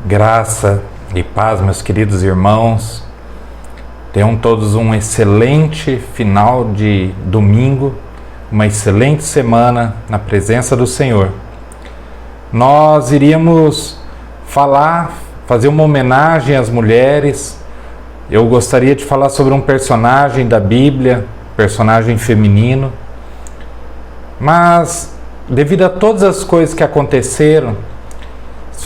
Graça e paz, meus queridos irmãos. Tenham todos um excelente final de domingo, uma excelente semana na presença do Senhor. Nós iríamos fazer uma homenagem às mulheres. Eu gostaria de falar sobre um personagem da Bíblia, personagem feminino. Mas, devido a todas as coisas que aconteceram,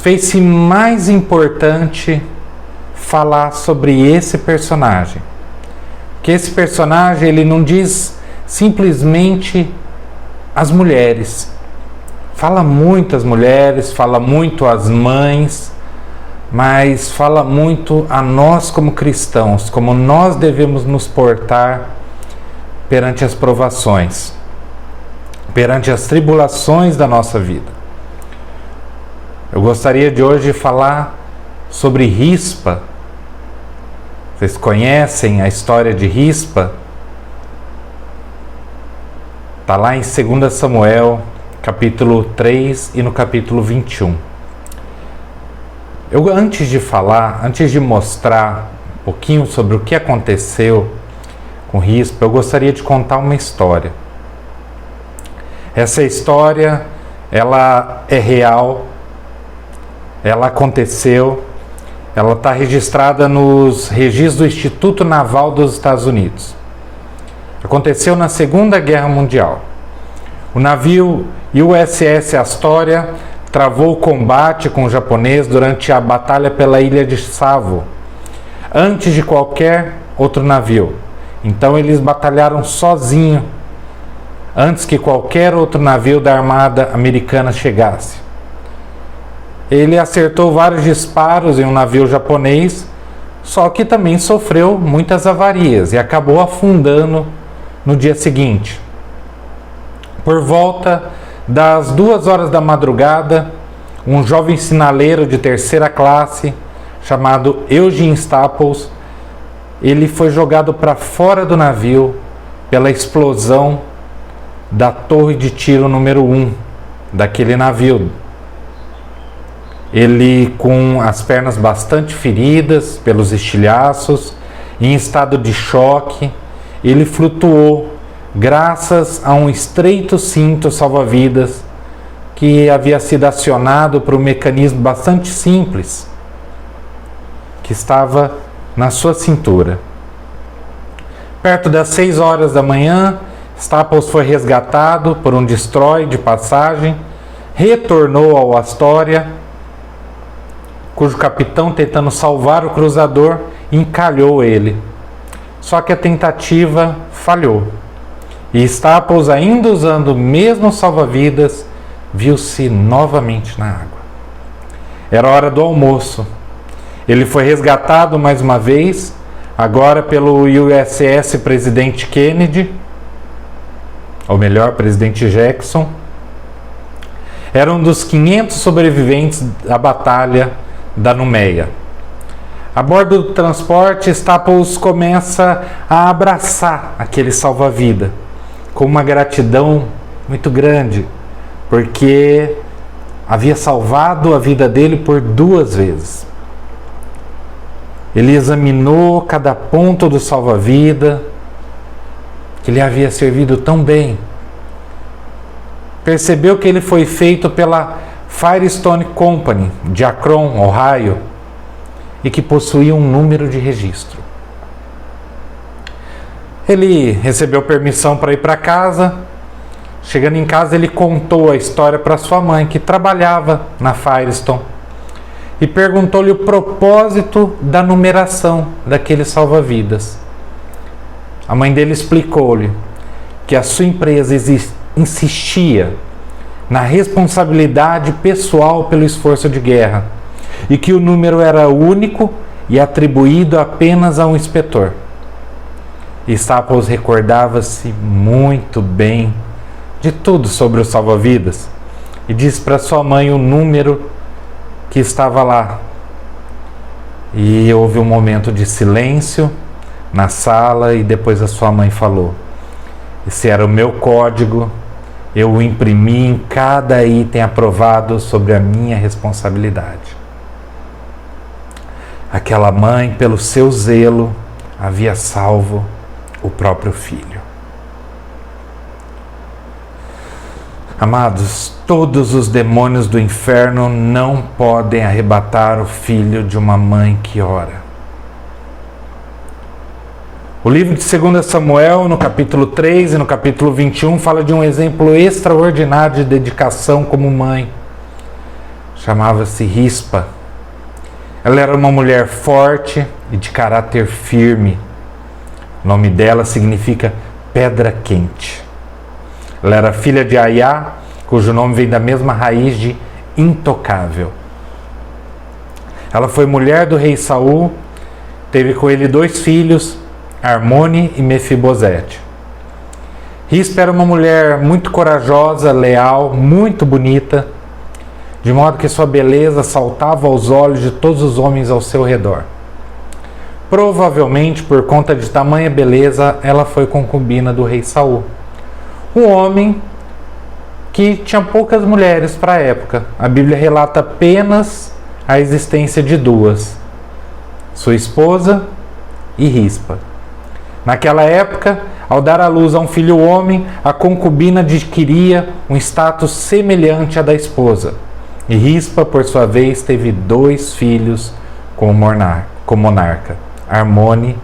fez-se mais importante falar sobre esse personagem. Porque esse personagem, ele não diz simplesmente as mulheres. Fala muito às mulheres, fala muito às mães, mas fala muito a nós como cristãos, como nós devemos nos portar perante as provações, perante as tribulações da nossa vida. Eu gostaria de hoje falar sobre Rispa. Vocês conhecem a história de Rispa? Está lá em 2 Samuel, capítulo 3 e no capítulo 21. Antes de mostrar um pouquinho sobre o que aconteceu com Rispa, eu gostaria de contar uma história. Essa história, ela é real. Ela aconteceu, ela está registrada nos registros do Instituto Naval dos Estados Unidos. Aconteceu na Segunda Guerra Mundial. O navio USS Astoria travou o combate com o japonês durante a batalha pela ilha de Savo, antes de qualquer outro navio. Então eles batalharam sozinhos, antes que qualquer outro navio da Armada Americana chegasse. Ele acertou vários disparos em um navio japonês, só que também sofreu muitas avarias e acabou afundando no dia seguinte. Por volta das 2 horas da madrugada, um jovem sinaleiro de 3ª classe, chamado Eugene Staples, ele foi jogado para fora do navio pela explosão da torre de tiro número 1 daquele navio. Ele, com as pernas bastante feridas pelos estilhaços, em estado de choque, ele flutuou graças a um estreito cinto salva-vidas que havia sido acionado por um mecanismo bastante simples que estava na sua cintura. Perto das 6 horas da manhã, Staples foi resgatado por um destroy de passagem, retornou ao Astoria, cujo capitão, tentando salvar o cruzador, encalhou ele. Só que a tentativa falhou. E Staples, ainda usando o mesmo salva-vidas, viu-se novamente na água. Era hora do almoço. Ele foi resgatado mais uma vez, agora pelo USS Presidente Kennedy, ou melhor, Presidente Jackson. Era um dos 500 sobreviventes da batalha da Númeia. A bordo do transporte, Staples começa a abraçar aquele salva-vida com uma gratidão muito grande, porque havia salvado a vida dele por 2 vezes. Ele examinou cada ponto do salva-vida, que lhe havia servido tão bem. Percebeu que ele foi feito pela Firestone Company, de Akron, Ohio, e que possuía um número de registro. Ele recebeu permissão para ir para casa. Chegando em casa, ele contou a história para sua mãe, que trabalhava na Firestone, e perguntou-lhe o propósito da numeração daquele salva-vidas. A mãe dele explicou-lhe que a sua empresa insistia na responsabilidade pessoal pelo esforço de guerra e que o número era único e atribuído apenas a um inspetor. Staples recordava-se muito bem de tudo sobre o salva-vidas e disse para sua mãe o número que estava lá. E houve um momento de silêncio na sala e depois a sua mãe falou: esse era o meu código, eu o imprimi em cada item aprovado sobre a minha responsabilidade. aquela mãe, pelo seu zelo, havia salvo o próprio filho. Amados, todos os demônios do inferno não podem arrebatar o filho de uma mãe que ora. O livro de 2 Samuel, no capítulo 3 e no capítulo 21, fala de um exemplo extraordinário de dedicação como mãe. Chamava-se Rispa. Ela era uma mulher forte e de caráter firme. O nome dela significa pedra quente. Ela era filha de Aiá, cujo nome vem da mesma raiz de intocável. Ela foi mulher do rei Saul, teve com ele 2 filhos, Armone e Mefibosete. Rispa era uma mulher muito corajosa, leal, muito bonita, de modo que sua beleza saltava aos olhos de todos os homens ao seu redor. Provavelmente, por conta de tamanha beleza, ela foi concubina do rei Saul, um homem que tinha poucas mulheres para a época. A Bíblia relata apenas a existência de 2, sua esposa e Rispa. Naquela época, ao dar à luz a um filho homem, a concubina adquiria um status semelhante à da esposa. E Rispa, por sua vez, teve 2 filhos como monarca, Armone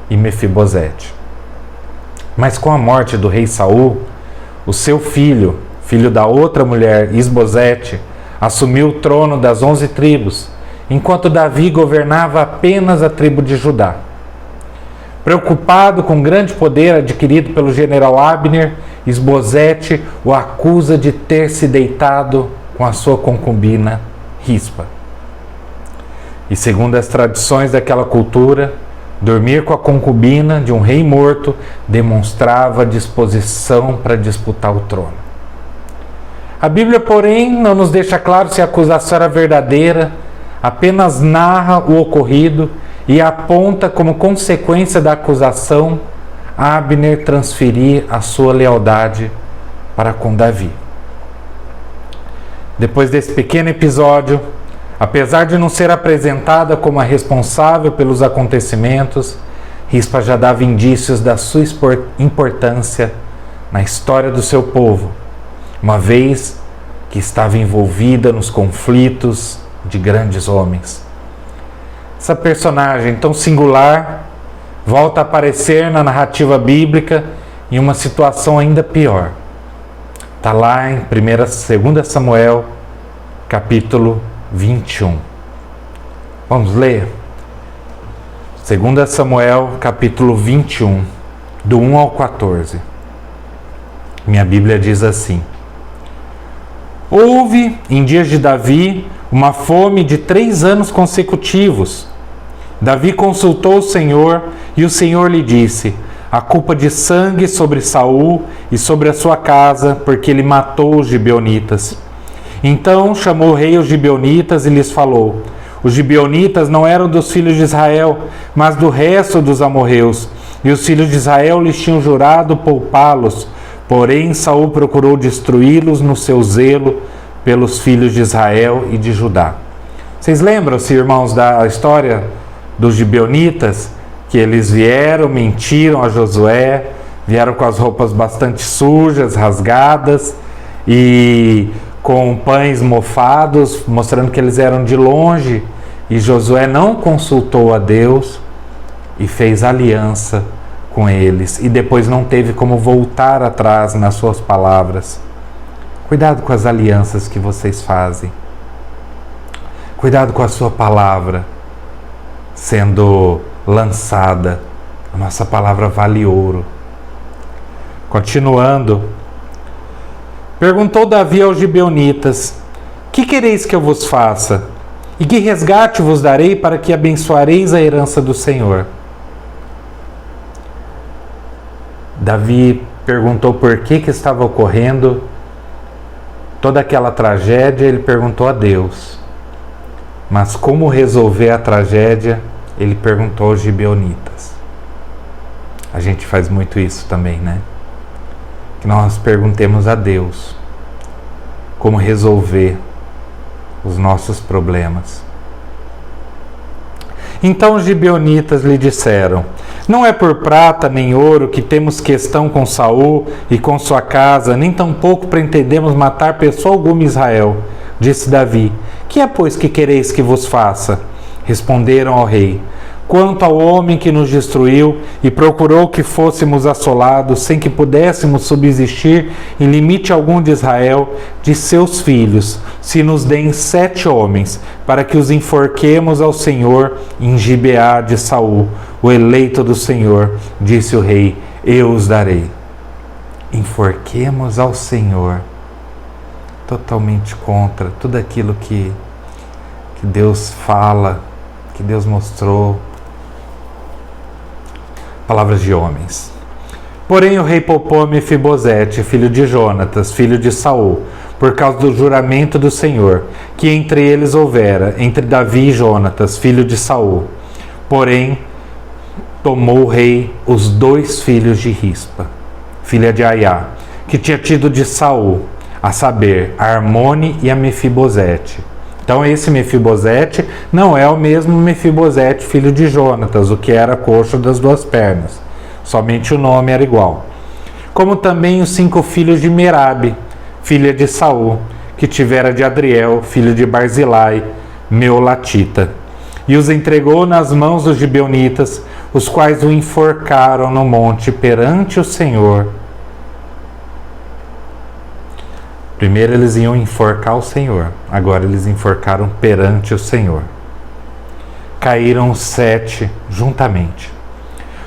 e Mefibosete. Mas com a morte do rei Saul, o seu filho da outra mulher, Isbosete, assumiu o trono das 11 tribos, enquanto Davi governava apenas a tribo de Judá. Preocupado com o grande poder adquirido pelo general Abner, Isbosete o acusa de ter se deitado com a sua concubina Rispa. E segundo as tradições daquela cultura, dormir com a concubina de um rei morto demonstrava disposição para disputar o trono. A Bíblia, porém, não nos deixa claro se a acusação era verdadeira, apenas narra o ocorrido e aponta como consequência da acusação Abner transferir a sua lealdade para com Davi. Depois desse pequeno episódio, apesar de não ser apresentada como a responsável pelos acontecimentos, Rispa já dava indícios da sua importância na história do seu povo, uma vez que estava envolvida nos conflitos de grandes homens. Essa personagem tão singular volta a aparecer na narrativa bíblica em uma situação ainda pior. Está lá em 2 Samuel, capítulo 21. Vamos ler? 2 Samuel, capítulo 21, do 1 ao 14. Minha Bíblia diz assim: Houve, em dias de Davi, uma fome de 3 anos consecutivos. Davi consultou o Senhor e o Senhor lhe disse: a culpa de sangue sobre Saul e sobre a sua casa, porque ele matou os gibeonitas. Então chamou o rei os gibeonitas e lhes falou: os gibeonitas não eram dos filhos de Israel, mas do resto dos amorreus, e os filhos de Israel lhes tinham jurado poupá-los, porém Saul procurou destruí-los no seu zelo pelos filhos de Israel e de Judá. Vocês lembram-se, irmãos, da história dos gibeonitas? Que eles vieram, mentiram a Josué, vieram com as roupas bastante sujas, rasgadas e com pães mofados, mostrando que eles eram de longe, e Josué não consultou a Deus e fez aliança com eles, e depois não teve como voltar atrás nas suas palavras. Cuidado com as alianças que vocês fazem. Cuidado com a sua palavra sendo lançada. A nossa palavra vale ouro. Continuando, perguntou Davi aos gibeonitas: que quereis que eu vos faça? E que resgate vos darei para que abençoareis a herança do Senhor? Davi perguntou por que estava ocorrendo toda aquela tragédia. Ele perguntou a Deus. Mas como resolver a tragédia, ele perguntou aos gibeonitas. A gente faz muito isso também, né? Que nós perguntemos a Deus como resolver os nossos problemas. Então os gibeonitas lhe disseram: não é por prata nem ouro que temos questão com Saul e com sua casa, nem tampouco pretendemos matar pessoa alguma em Israel. Disse Davi: que é, pois, que quereis que vos faça? Responderam ao rei: quanto ao homem que nos destruiu e procurou que fôssemos assolados, sem que pudéssemos subsistir em limite algum de Israel, de seus filhos, se nos deem 7 homens, para que os enforquemos ao Senhor em Gibeá de Saul, o eleito do Senhor. Disse o rei: eu os darei. Enforquemos ao Senhor. Totalmente contra tudo aquilo que Deus fala, que Deus mostrou. Palavras de homens. Porém o rei poupou a Mefibosete, filho de Jonatas, filho de Saul, por causa do juramento do Senhor, que entre eles houvera, entre Davi e Jonatas, filho de Saul. Porém, tomou o rei os 2 filhos de Rispa, filha de Aiá, que tinha tido de Saul, a saber, a Armone e a Mefibosete. Então esse Mefibosete não é o mesmo Mefibosete, filho de Jonatas, o que era coxo das 2 pernas. Somente o nome era igual. Como também os 5 filhos de Merabe, filha de Saul, que tivera de Adriel, filho de Barzilai, Meolatita. E os entregou nas mãos dos gibeonitas, os quais o enforcaram no monte perante o Senhor. Primeiro eles iam enforcar o Senhor, agora eles enforcaram perante o Senhor. Caíram os 7 juntamente.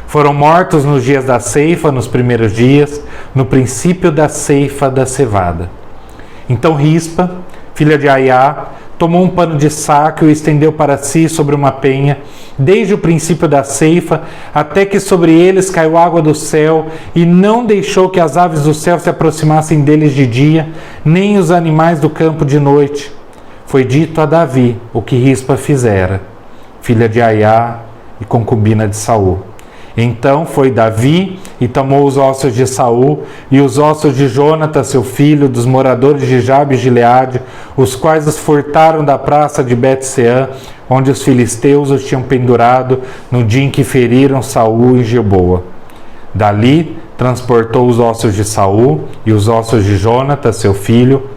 Foram mortos nos dias da ceifa, nos primeiros dias, no princípio da ceifa da cevada. Então Rispa, filha de Aiá, tomou um pano de saco e o estendeu para si sobre uma penha, desde o princípio da ceifa, até que sobre eles caiu água do céu, e não deixou que as aves do céu se aproximassem deles de dia, nem os animais do campo de noite. Foi dito a Davi o que Rispa fizera, filha de Aiá e concubina de Saul. Então foi Davi e tomou os ossos de Saul e os ossos de Jonatas, seu filho, dos moradores de Jabe e Gileade, os quais os furtaram da praça de Bet-Seã, onde os filisteus os tinham pendurado no dia em que feriram Saul em Gilboa. Dali transportou os ossos de Saul e os ossos de Jonatas, seu filho,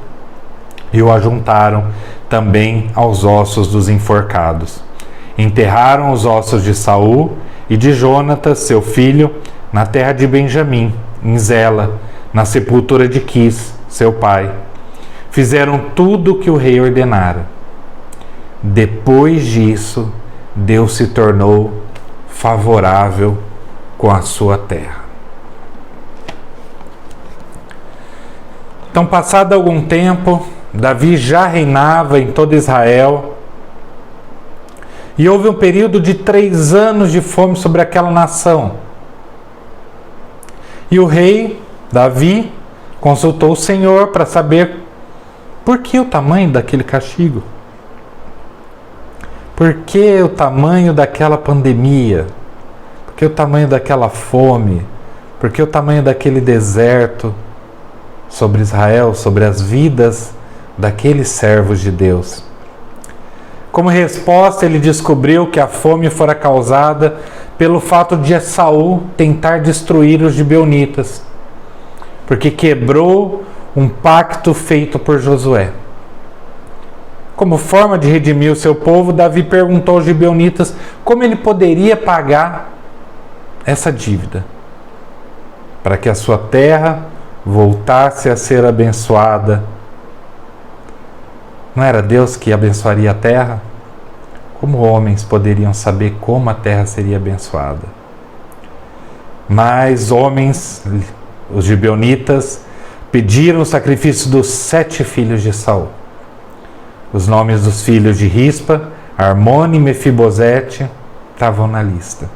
e o ajuntaram também aos ossos dos enforcados. Enterraram os ossos de Saul e de Jonatas, seu filho, na terra de Benjamim, em Zela, na sepultura de Quis, seu pai. Fizeram tudo o que o rei ordenara. Depois disso, Deus se tornou favorável com a sua terra. Então, passado algum tempo, Davi já reinava em todo Israel, e houve um período de 3 anos de fome sobre aquela nação. E o rei Davi consultou o Senhor para saber por que o tamanho daquele castigo. Por que o tamanho daquela pandemia? Por que o tamanho daquela fome? Por que o tamanho daquele deserto sobre Israel, sobre as vidas daqueles servos de Deus? Como resposta, ele descobriu que a fome fora causada pelo fato de Saul tentar destruir os gibeonitas, porque quebrou um pacto feito por Josué. Como forma de redimir o seu povo, Davi perguntou aos gibeonitas como ele poderia pagar essa dívida, para que a sua terra voltasse a ser abençoada. Não era Deus que abençoaria a terra? Como homens poderiam saber como a terra seria abençoada? Mas homens, os gibeonitas, pediram o sacrifício dos 7 filhos de Saul. Os nomes dos filhos de Rispa, Armone e Mefibosete estavam na lista.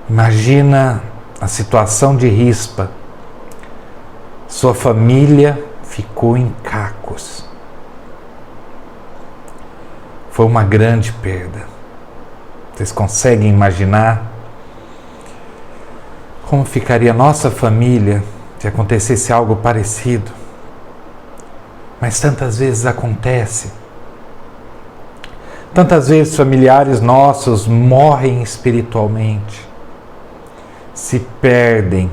Imagina a situação de Rispa. Sua família ficou em cacos. Foi uma grande perda. Vocês conseguem imaginar como ficaria nossa família se acontecesse algo parecido? Mas tantas vezes acontece. Tantas vezes familiares nossos morrem espiritualmente, se perdem,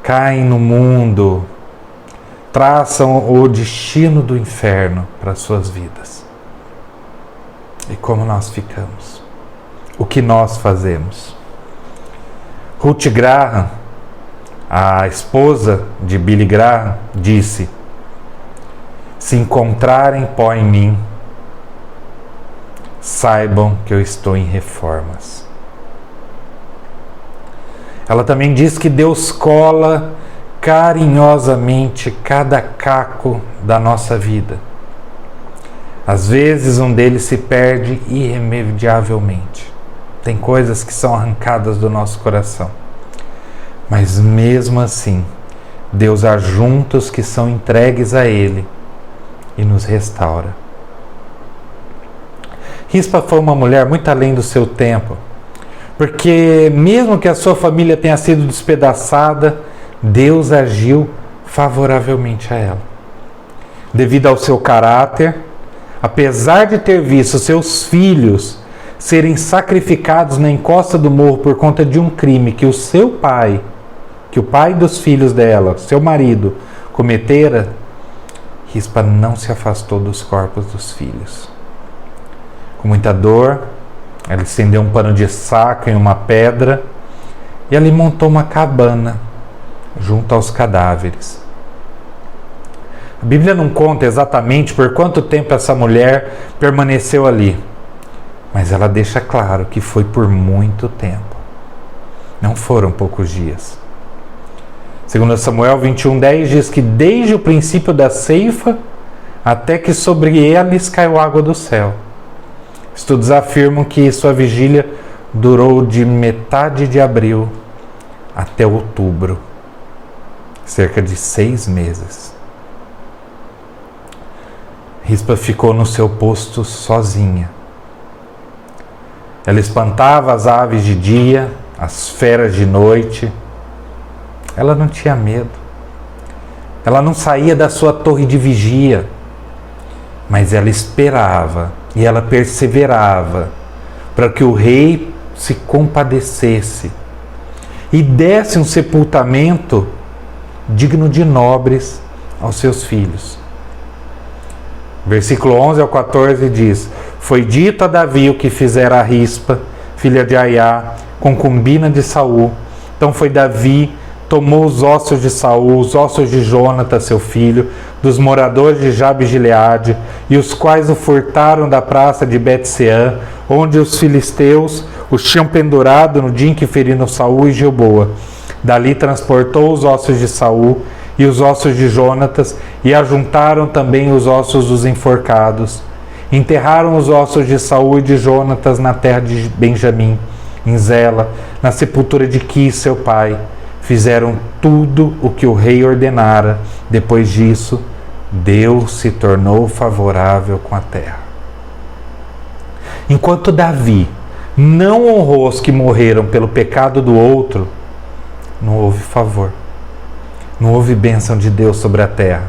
caem no mundo, traçam o destino do inferno para as suas vidas. E como nós ficamos? O que nós fazemos? Ruth Graham, a esposa de Billy Graham, disse: se encontrarem pó em mim, saibam que eu estou em reformas. Ela também diz que Deus cola carinhosamente cada caco da nossa vida. Às vezes um deles se perde irremediavelmente. Tem coisas que são arrancadas do nosso coração. Mas mesmo assim, Deus ajunta os que são entregues a Ele e nos restaura. Rispa foi uma mulher muito além do seu tempo, porque mesmo que a sua família tenha sido despedaçada, Deus agiu favoravelmente a ela. Devido ao seu caráter, apesar de ter visto seus filhos serem sacrificados na encosta do morro por conta de um crime que o pai dos filhos dela, seu marido, cometera, Rispa não se afastou dos corpos dos filhos. Com muita dor, ela estendeu um pano de saco em uma pedra e ali montou uma cabana junto aos cadáveres. A Bíblia não conta exatamente por quanto tempo essa mulher permaneceu ali, mas ela deixa claro que foi por muito tempo. Não foram poucos dias. Segundo Samuel 21:10 diz que desde o princípio da ceifa até que sobre eles caiu água do céu. Estudos afirmam que sua vigília durou de metade de abril até outubro, cerca de 6 meses. Rispa ficou no seu posto sozinha. Ela espantava as aves de dia, as feras de noite. Ela não tinha medo. Ela não saía da sua torre de vigia, mas ela esperava e ela perseverava para que o rei se compadecesse e desse um sepultamento digno de nobres aos seus filhos. Versículo 11 ao 14 diz: foi dito a Davi o que fizera a Rispa, filha de Aiá, concubina de Saul. Então foi Davi, tomou os ossos de Saul, os ossos de Jonatas, seu filho, dos moradores de Jabe-Gileade, e os quais o furtaram da praça de Bet-Seã, onde os filisteus os tinham pendurado no dia em que feriram Saul e Gilboa. Dali transportou os ossos de Saul e os ossos de Jonatas, e ajuntaram também os ossos dos enforcados. Enterraram os ossos de Saul e de Jonatas na terra de Benjamim, em Zela, na sepultura de Quis, seu pai. Fizeram tudo o que o rei ordenara. Depois disso, Deus se tornou favorável com a terra. Enquanto Davi não honrou os que morreram pelo pecado do outro, não houve favor. Não houve bênção de Deus sobre a terra.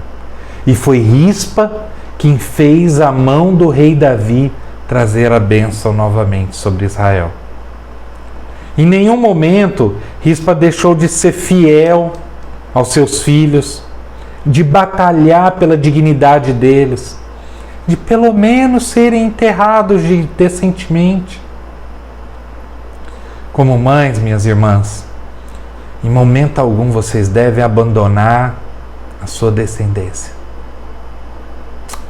E foi Rispa quem fez a mão do rei Davi trazer a bênção novamente sobre Israel. Em nenhum momento Rispa deixou de ser fiel aos seus filhos, de batalhar pela dignidade deles, de pelo menos serem enterrados decentemente. Como mães, minhas irmãs, em momento algum vocês devem abandonar a sua descendência.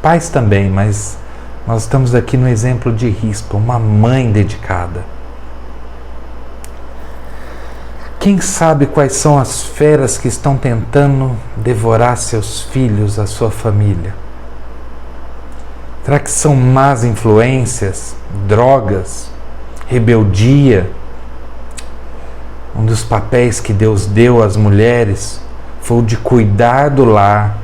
Pais também, mas nós estamos aqui no exemplo de Rispa, uma mãe dedicada. Quem sabe quais são as feras que estão tentando devorar seus filhos, a sua família? Será que são más influências, drogas, rebeldia? Um dos papéis que Deus deu às mulheres foi o de cuidar do lar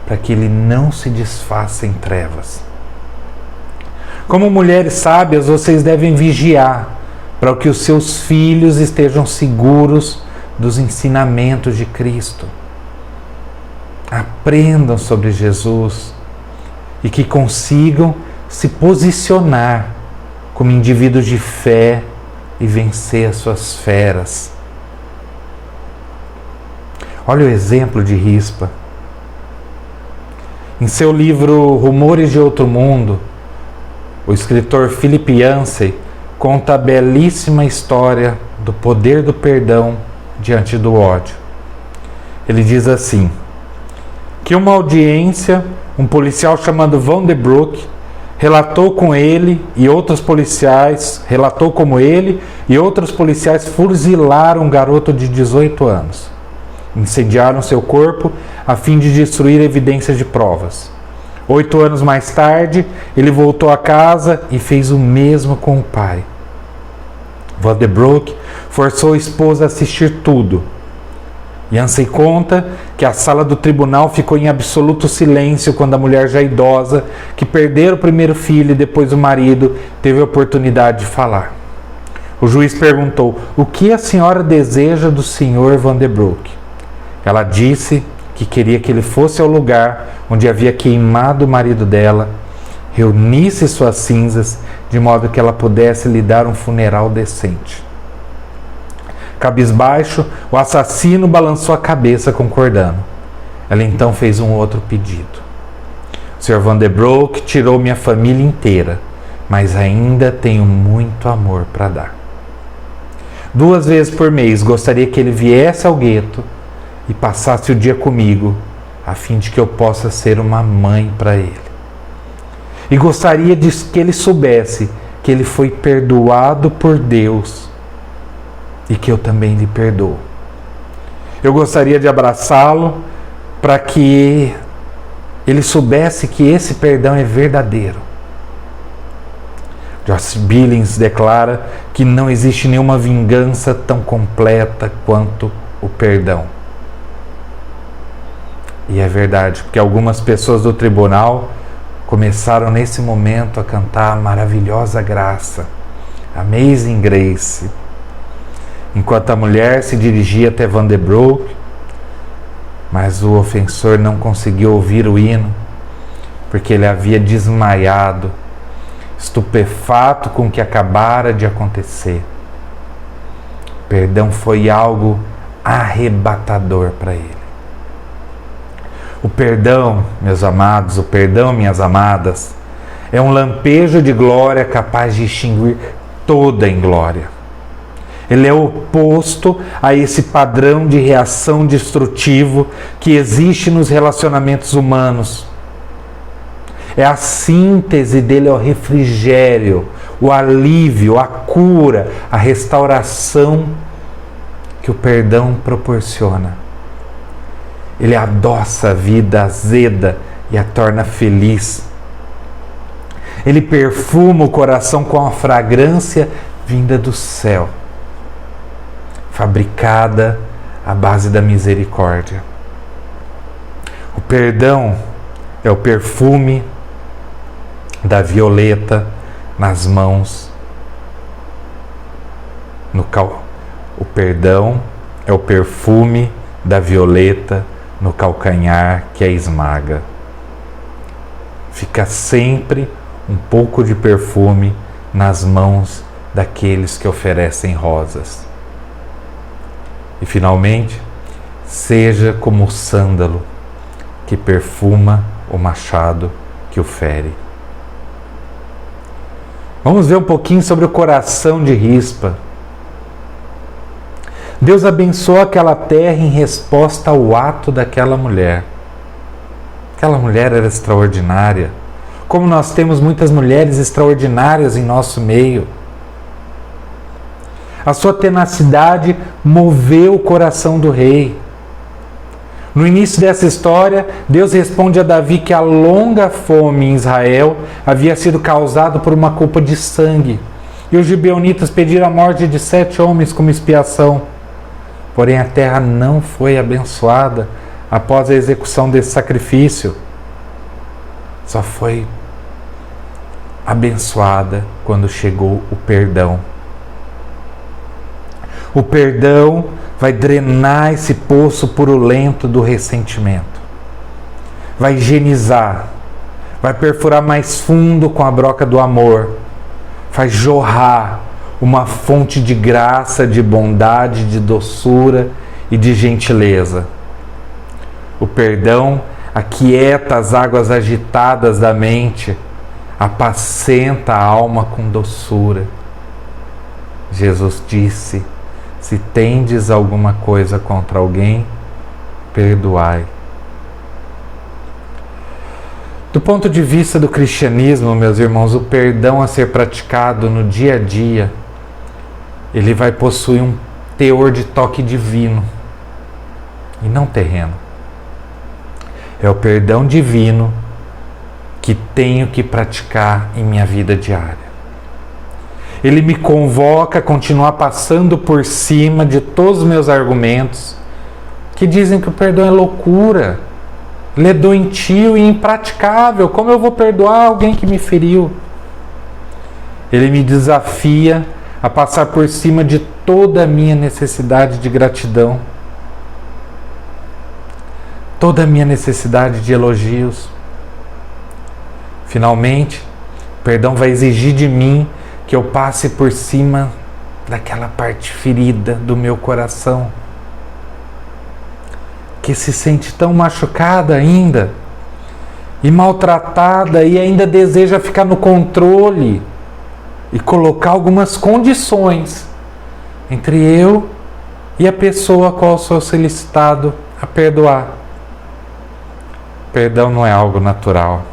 para que ele não se desfaça em trevas. Como mulheres sábias, vocês devem vigiar para que os seus filhos estejam seguros dos ensinamentos de Cristo. Aprendam sobre Jesus e que consigam se posicionar como indivíduos de fé e vencer as suas feras. Olha o exemplo de Rispa. Em seu livro Rumores de Outro Mundo, o escritor Philip Yancey conta a belíssima história do poder do perdão diante do ódio. Ele diz assim, que uma audiência, um policial chamado Vandebroek relatou como ele e outros policiais fuzilaram um garoto de 18 anos. Incendiaram seu corpo a fim de destruir evidências de provas. 8 anos mais tarde, ele voltou a casa e fez o mesmo com o pai. Vandebroek forçou a esposa a assistir tudo. Yancey conta que a sala do tribunal ficou em absoluto silêncio quando a mulher já idosa, que perdera o primeiro filho e depois o marido, teve a oportunidade de falar. O juiz perguntou: "O que a senhora deseja do Sr. Vandebroek?" Ela disse que queria que ele fosse ao lugar onde havia queimado o marido dela, reunisse suas cinzas, de modo que ela pudesse lhe dar um funeral decente. Cabisbaixo, o assassino balançou a cabeça concordando. Ela então fez um outro pedido. "O Sr. Vandebroek tirou minha família inteira, mas ainda tenho muito amor para dar. 2 vezes por mês gostaria que ele viesse ao gueto e passasse o dia comigo, a fim de que eu possa ser uma mãe para ele. E gostaria de que ele soubesse que ele foi perdoado por Deus e que eu também lhe perdoo. Eu gostaria de abraçá-lo para que ele soubesse que esse perdão é verdadeiro." Joyce Billings declara que não existe nenhuma vingança tão completa quanto o perdão. E é verdade, porque algumas pessoas do tribunal começaram nesse momento a cantar a maravilhosa graça, Amazing Grace, enquanto a mulher se dirigia até Vandebroek, mas o ofensor não conseguiu ouvir o hino, porque ele havia desmaiado, estupefato com o que acabara de acontecer. O perdão foi algo arrebatador para ele. O perdão, meus amados, o perdão, minhas amadas, é um lampejo de glória capaz de extinguir toda a inglória. Ele é oposto a esse padrão de reação destrutivo que existe nos relacionamentos humanos. É a síntese dele, é o refrigério, o alívio, a cura, a restauração que o perdão proporciona. Ele adoça a vida azeda e a torna feliz. Ele perfuma o coração com a fragrância vinda do céu, fabricada à base da misericórdia. O perdão é o perfume da violeta nas mãos. O perdão é o perfume da violeta no calcanhar que a esmaga. Fica sempre um pouco de perfume nas mãos daqueles que oferecem rosas. E finalmente, seja como o sândalo que perfuma o machado que o fere. Vamos ver um pouquinho sobre o coração de Rispa. Deus abençoou aquela terra em resposta ao ato daquela mulher. Aquela mulher era extraordinária. Como nós temos muitas mulheres extraordinárias em nosso meio. A sua tenacidade moveu o coração do rei. No início dessa história, Deus responde a Davi que a longa fome em Israel havia sido causada por uma culpa de sangue. E os gibeonitas pediram a morte de 7 homens como expiação. Porém, a terra não foi abençoada após a execução desse sacrifício. Só foi abençoada quando chegou o perdão. O perdão vai drenar esse poço purulento do ressentimento. Vai higienizar, vai perfurar mais fundo com a broca do amor, faz jorrar uma fonte de graça, de bondade, de doçura e de gentileza. O perdão aquieta as águas agitadas da mente, apacenta a alma com doçura. Jesus disse: se tendes alguma coisa contra alguém, perdoai. Do ponto de vista do cristianismo, meus irmãos, o perdão a ser praticado no dia a dia, ele vai possuir um teor de toque divino e não terreno. É o perdão divino que tenho que praticar em minha vida diária. Ele me convoca a continuar passando por cima de todos os meus argumentos que dizem que o perdão é loucura, ele é doentio e impraticável. Como eu vou perdoar alguém que me feriu? Ele me desafia a passar por cima de toda a minha necessidade de gratidão, toda a minha necessidade de elogios. Finalmente, o perdão vai exigir de mim que eu passe por cima daquela parte ferida do meu coração, que se sente tão machucada ainda, e maltratada, e ainda deseja ficar no controle e colocar algumas condições entre eu e a pessoa a qual sou solicitado a perdoar. Perdão não é algo natural,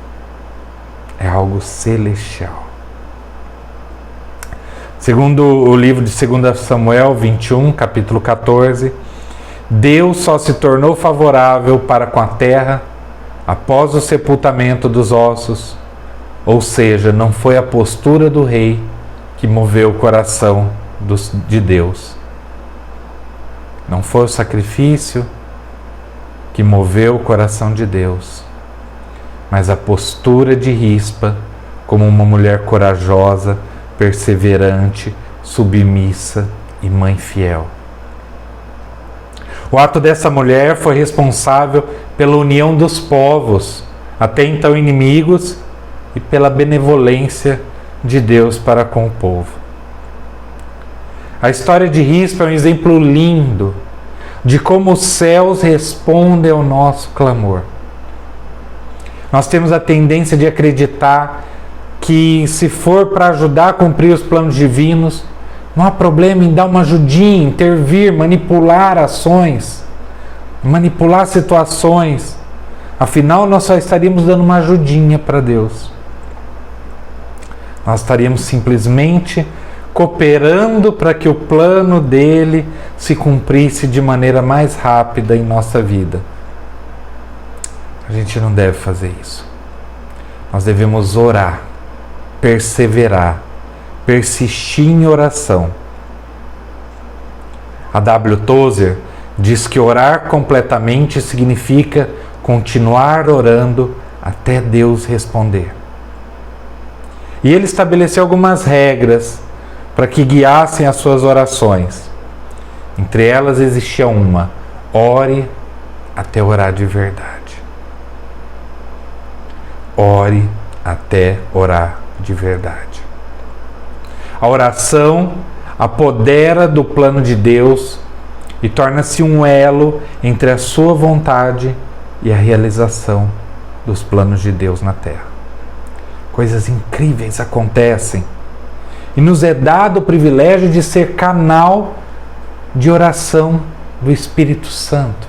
é algo celestial. Segundo o livro de 2 Samuel 21, capítulo 14, Deus só se tornou favorável para com a terra após o sepultamento dos ossos, ou seja, não foi a postura do rei que moveu o coração de Deus. Não foi o sacrifício que moveu o coração de Deus, mas a postura de Rispa como uma mulher corajosa, perseverante, submissa e mãe fiel. O ato dessa mulher foi responsável pela união dos povos, até então inimigos, e pela benevolência de Deus para com o povo. A história de Rispa é um exemplo lindo de como os céus respondem ao nosso clamor. Nós temos a tendência de acreditar que, se for para ajudar a cumprir os planos divinos, não há problema em dar uma ajudinha, intervir, manipular ações, manipular situações. Afinal, nós só estaríamos dando uma ajudinha para Deus. Nós estaríamos simplesmente cooperando para que o plano dele se cumprisse de maneira mais rápida em nossa vida. A gente não deve fazer isso. Nós devemos orar, perseverar, persistir em oração. A W. Tozer diz que orar completamente significa continuar orando até Deus responder. E ele estabeleceu algumas regras para que guiassem as suas orações. Entre elas existia uma: ore até orar de verdade. Ore até orar de verdade. A oração apodera do plano de Deus e torna-se um elo entre a sua vontade e a realização dos planos de Deus na terra. Coisas incríveis acontecem e nos é dado o privilégio de ser canal de oração do Espírito Santo.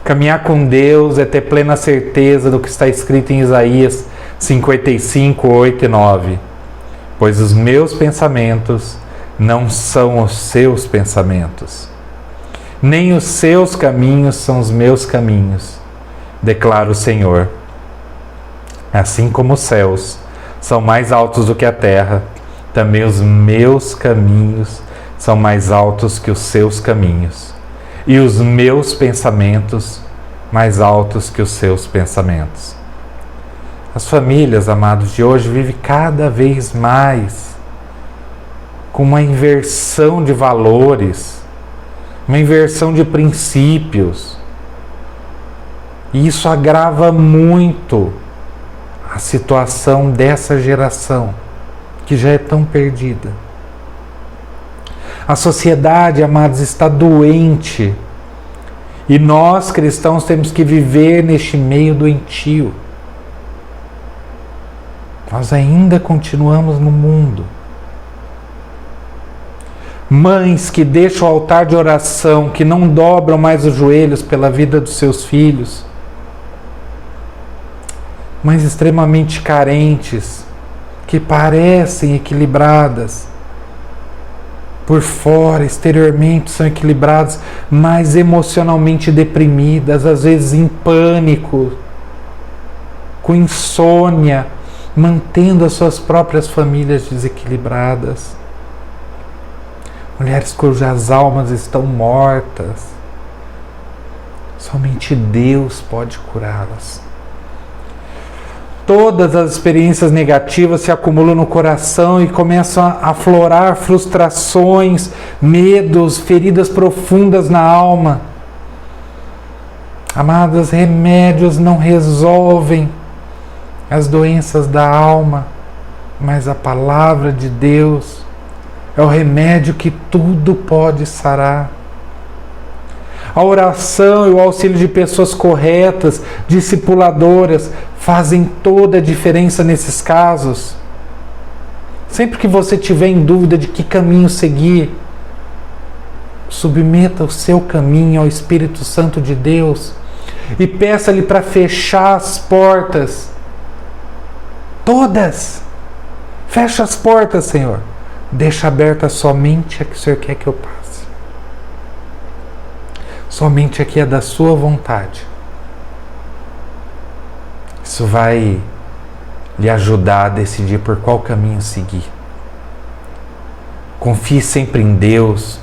Caminhar com Deus é ter plena certeza do que está escrito em Isaías 55, 8 e 9. Pois os meus pensamentos não são os seus pensamentos, nem os seus caminhos são os meus caminhos, declara o Senhor. Assim como os céus são mais altos do que a terra, também os meus caminhos são mais altos que os seus caminhos, e os meus pensamentos mais altos que os seus pensamentos. As famílias, amados, de hoje vivem cada vez mais com uma inversão de valores, uma inversão de princípios. E isso agrava muito a situação dessa geração, que já é tão perdida. A sociedade, amados, está doente. E nós, cristãos, temos que viver neste meio doentio. Nós ainda continuamos no mundo. Mães que deixam o altar de oração, que não dobram mais os joelhos pela vida dos seus filhos. Mães extremamente carentes, que parecem equilibradas. Por fora, exteriormente são equilibradas, mas emocionalmente deprimidas, às vezes em pânico, com insônia, mantendo as suas próprias famílias desequilibradas. Mulheres cujas almas estão mortas. Somente Deus pode curá-las. Todas as experiências negativas se acumulam no coração e começam a aflorar frustrações, medos, feridas profundas na alma. Amadas, remédios não resolvem as doenças da alma, mas a palavra de Deus é o remédio que tudo pode sarar. A oração e o auxílio de pessoas corretas, discipuladoras, fazem toda a diferença nesses casos. Sempre que você tiver em dúvida de que caminho seguir, submeta o seu caminho ao Espírito Santo de Deus e peça-lhe para fechar as portas. Todas! Fecha as portas, Senhor. Deixa aberta somente a que o Senhor quer que eu passe. Somente a que é da sua vontade. Isso vai lhe ajudar a decidir por qual caminho seguir. Confie sempre em Deus,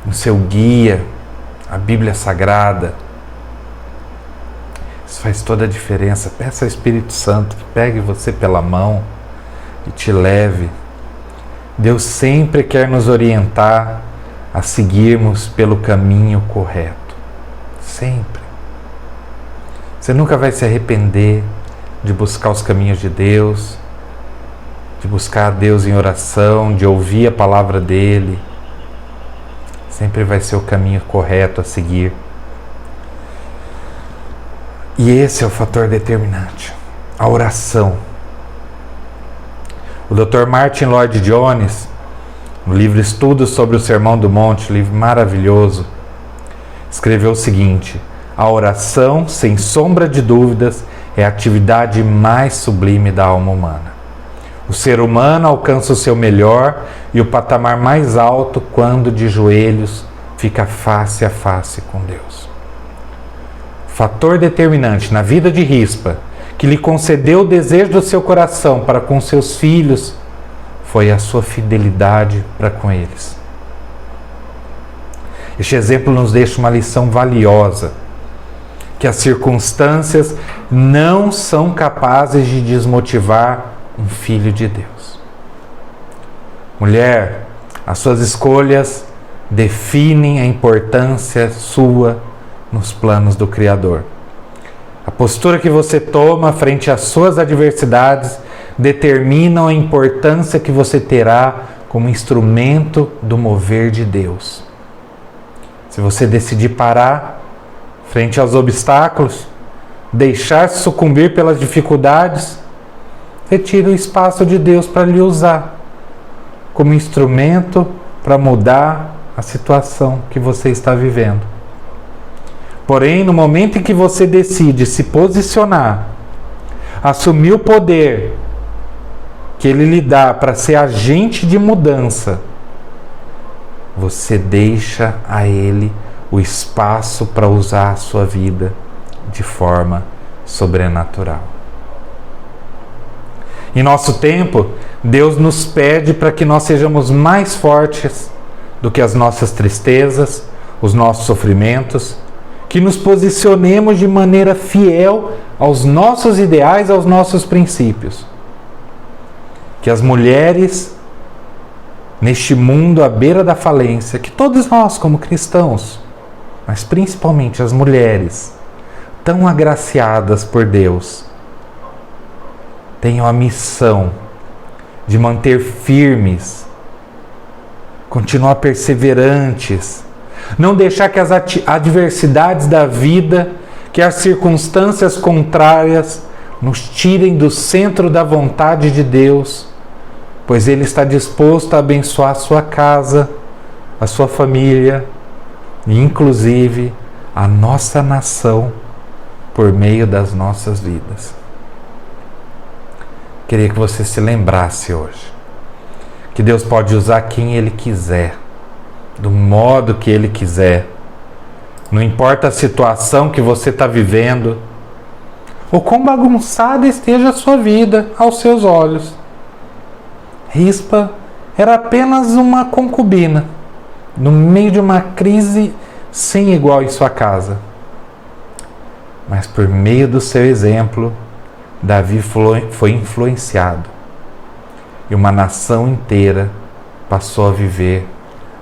no seu guia, a Bíblia Sagrada. Isso faz toda a diferença. Peça ao Espírito Santo que pegue você pela mão e te leve. Deus sempre quer nos orientar a seguirmos pelo caminho correto. Sempre. Você nunca vai se arrepender de buscar os caminhos de Deus, de buscar a Deus em oração, de ouvir a palavra dEle. Sempre vai ser o caminho correto a seguir. E esse é o fator determinante, a oração. O Dr. Martin Lloyd-Jones, no livro Estudos sobre o Sermão do Monte, livro maravilhoso, escreveu o seguinte: a oração, sem sombra de dúvidas, é a atividade mais sublime da alma humana. O ser humano alcança o seu melhor e o patamar mais alto quando de joelhos fica face a face com Deus. O fator determinante na vida de Rispa, que lhe concedeu o desejo do seu coração para com seus filhos, foi a sua fidelidade para com eles. Este exemplo nos deixa uma lição valiosa, que as circunstâncias não são capazes de desmotivar um filho de Deus. Mulher, as suas escolhas definem a importância sua nos planos do Criador. A postura que você toma frente às suas adversidades determina a importância que você terá como instrumento do mover de Deus. Se você decidir parar frente aos obstáculos, deixar-se sucumbir pelas dificuldades, retire o espaço de Deus para lhe usar como instrumento para mudar a situação que você está vivendo. Porém, no momento em que você decide se posicionar, assumir o poder que Ele lhe dá para ser agente de mudança, você deixa a Ele o espaço para usar a sua vida de forma sobrenatural. Em nosso tempo, Deus nos pede para que nós sejamos mais fortes do que as nossas tristezas, os nossos sofrimentos, que nos posicionemos de maneira fiel aos nossos ideais, aos nossos princípios. Que as mulheres, neste mundo à beira da falência, que todos nós como cristãos, mas principalmente as mulheres, tão agraciadas por Deus, tenham a missão de manter firmes, continuar perseverantes, não deixar que as adversidades da vida, que as circunstâncias contrárias nos tirem do centro da vontade de Deus, pois Ele está disposto a abençoar a sua casa, a sua família e inclusive a nossa nação por meio das nossas vidas. Queria que você se lembrasse hoje que Deus pode usar quem Ele quiser, do modo que Ele quiser. Não importa a situação que você está vivendo, ou quão bagunçada esteja a sua vida aos seus olhos. Rispa era apenas uma concubina, no meio de uma crise sem igual em sua casa. Mas por meio do seu exemplo, Davi foi influenciado e uma nação inteira passou a viver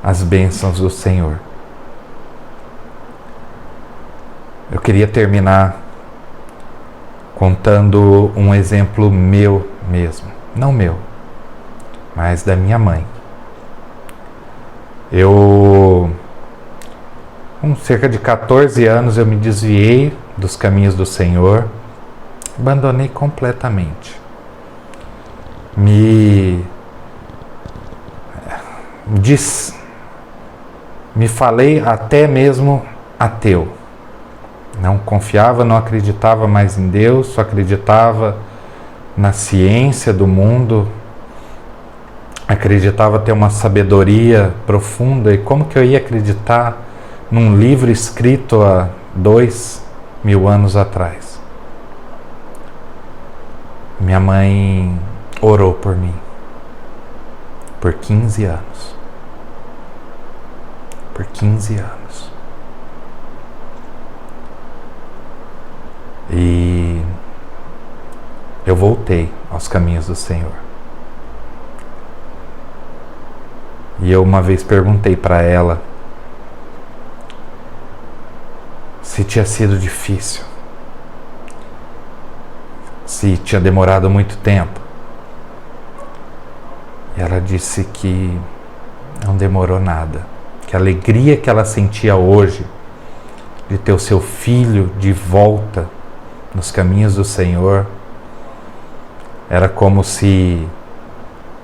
as bênçãos do Senhor. Eu queria terminar contando um exemplo meu mesmo, não meu, mas da minha mãe. Com cerca de 14 anos, eu me desviei dos caminhos do Senhor, abandonei completamente. Me falei até mesmo ateu. Não confiava, não acreditava mais em Deus, só acreditava na ciência do mundo, acreditava ter uma sabedoria profunda. E como que eu ia acreditar num livro escrito há 2000 anos atrás? Minha mãe orou por mim por 15 anos. Por 15 anos. E eu voltei aos caminhos do Senhor. E eu uma vez perguntei para ela se tinha sido difícil, se tinha demorado muito tempo. E ela disse que não demorou nada, que a alegria que ela sentia hoje de ter o seu filho de volta nos caminhos do Senhor era como se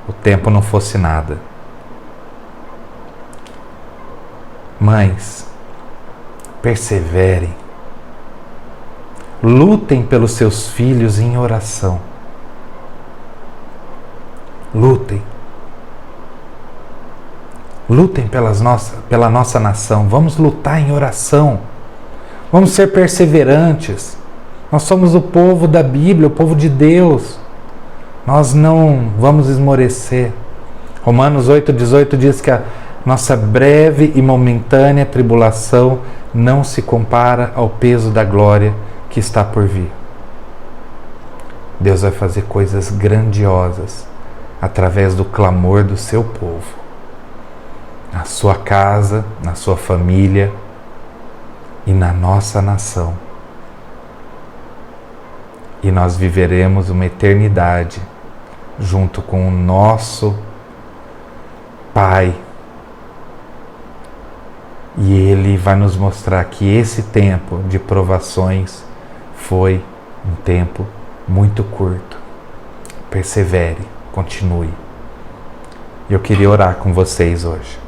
o tempo não fosse nada. Mães, perseverem, lutem pelos seus filhos em oração. Lutem pela nossa nação. Vamos lutar em oração. Vamos ser perseverantes. Nós somos o povo da Bíblia, o povo de Deus. Nós não vamos esmorecer. Romanos 8,18 diz que a nossa breve e momentânea tribulação não se compara ao peso da glória que está por vir. Deus vai fazer coisas grandiosas através do clamor do seu povo, na sua casa, na sua família e na nossa nação. E nós viveremos uma eternidade junto com o nosso Pai. E Ele vai nos mostrar que esse tempo de provações foi um tempo muito curto. Persevere, continue. Eu queria orar com vocês hoje.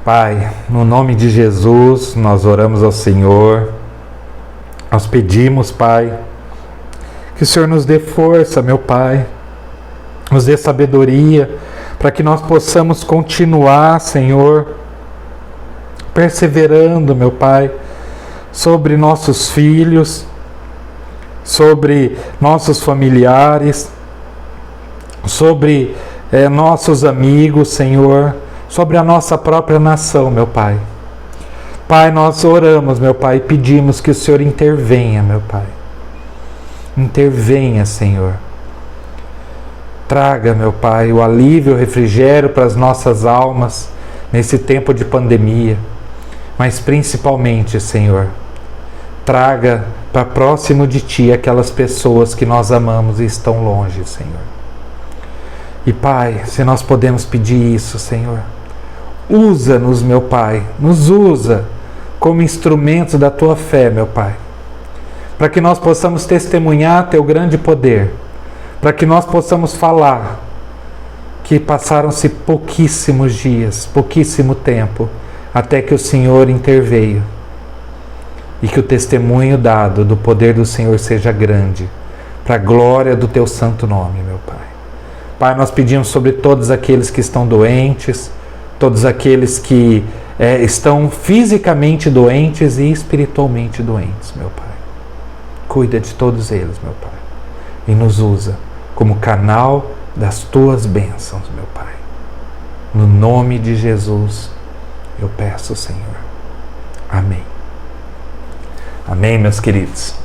Pai, no nome de Jesus, nós oramos ao Senhor. Nós pedimos, Pai, que o Senhor nos dê força, meu Pai, nos dê sabedoria, para que nós possamos continuar, Senhor, perseverando, meu Pai, sobre nossos filhos, sobre nossos familiares, sobre nossos amigos, Senhor, sobre a nossa própria nação, meu Pai. Pai, nós oramos, meu Pai, e pedimos que o Senhor intervenha, meu Pai. Intervenha, Senhor. Traga, meu Pai, o alívio, o refrigério para as nossas almas nesse tempo de pandemia. Mas principalmente, Senhor, traga para próximo de Ti aquelas pessoas que nós amamos e estão longe, Senhor. E Pai, se nós podemos pedir isso, Senhor, usa-nos, meu Pai, nos usa como instrumentos da Tua fé, meu Pai, para que nós possamos testemunhar Teu grande poder, para que nós possamos falar que passaram-se pouquíssimos dias, pouquíssimo tempo, até que o Senhor interveio, e que o testemunho dado do poder do Senhor seja grande, para a glória do Teu santo nome, meu Pai. Pai, nós pedimos sobre todos aqueles que estão doentes, todos aqueles que estão fisicamente doentes e espiritualmente doentes, meu Pai. Cuida de todos eles, meu Pai, e nos usa como canal das Tuas bênçãos, meu Pai. No nome de Jesus, eu peço, Senhor. Amém. Amém, meus queridos.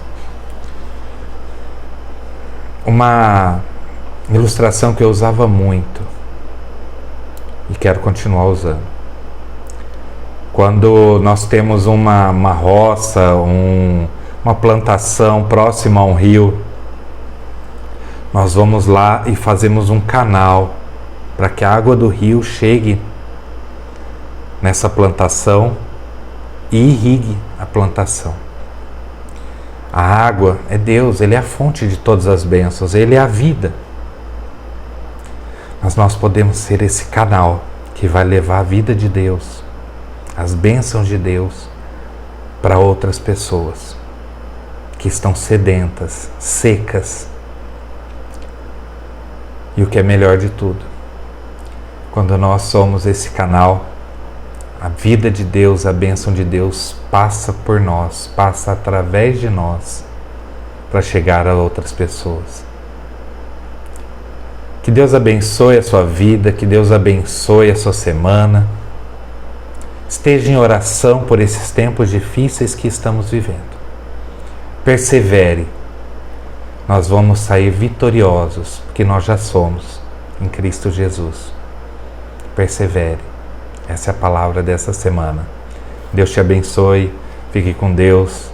Uma ilustração que eu usava muito e quero continuar usando. Quando nós temos uma roça, uma plantação próxima a um rio, nós vamos lá e fazemos um canal para que a água do rio chegue nessa plantação e irrigue a plantação. A água é Deus, Ele é a fonte de todas as bênçãos, Ele é a vida. Mas nós podemos ser esse canal que vai levar a vida de Deus, as bênçãos de Deus, para outras pessoas que estão sedentas, secas. E o que é melhor de tudo, quando nós somos esse canal, a vida de Deus, a bênção de Deus passa por nós, passa através de nós para chegar a outras pessoas. Que Deus abençoe a sua vida, que Deus abençoe a sua semana. Esteja em oração por esses tempos difíceis que estamos vivendo. Persevere. Nós vamos sair vitoriosos, porque nós já somos em Cristo Jesus. Persevere. Essa é a palavra dessa semana. Deus te abençoe, fique com Deus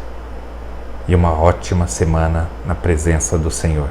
e uma ótima semana na presença do Senhor.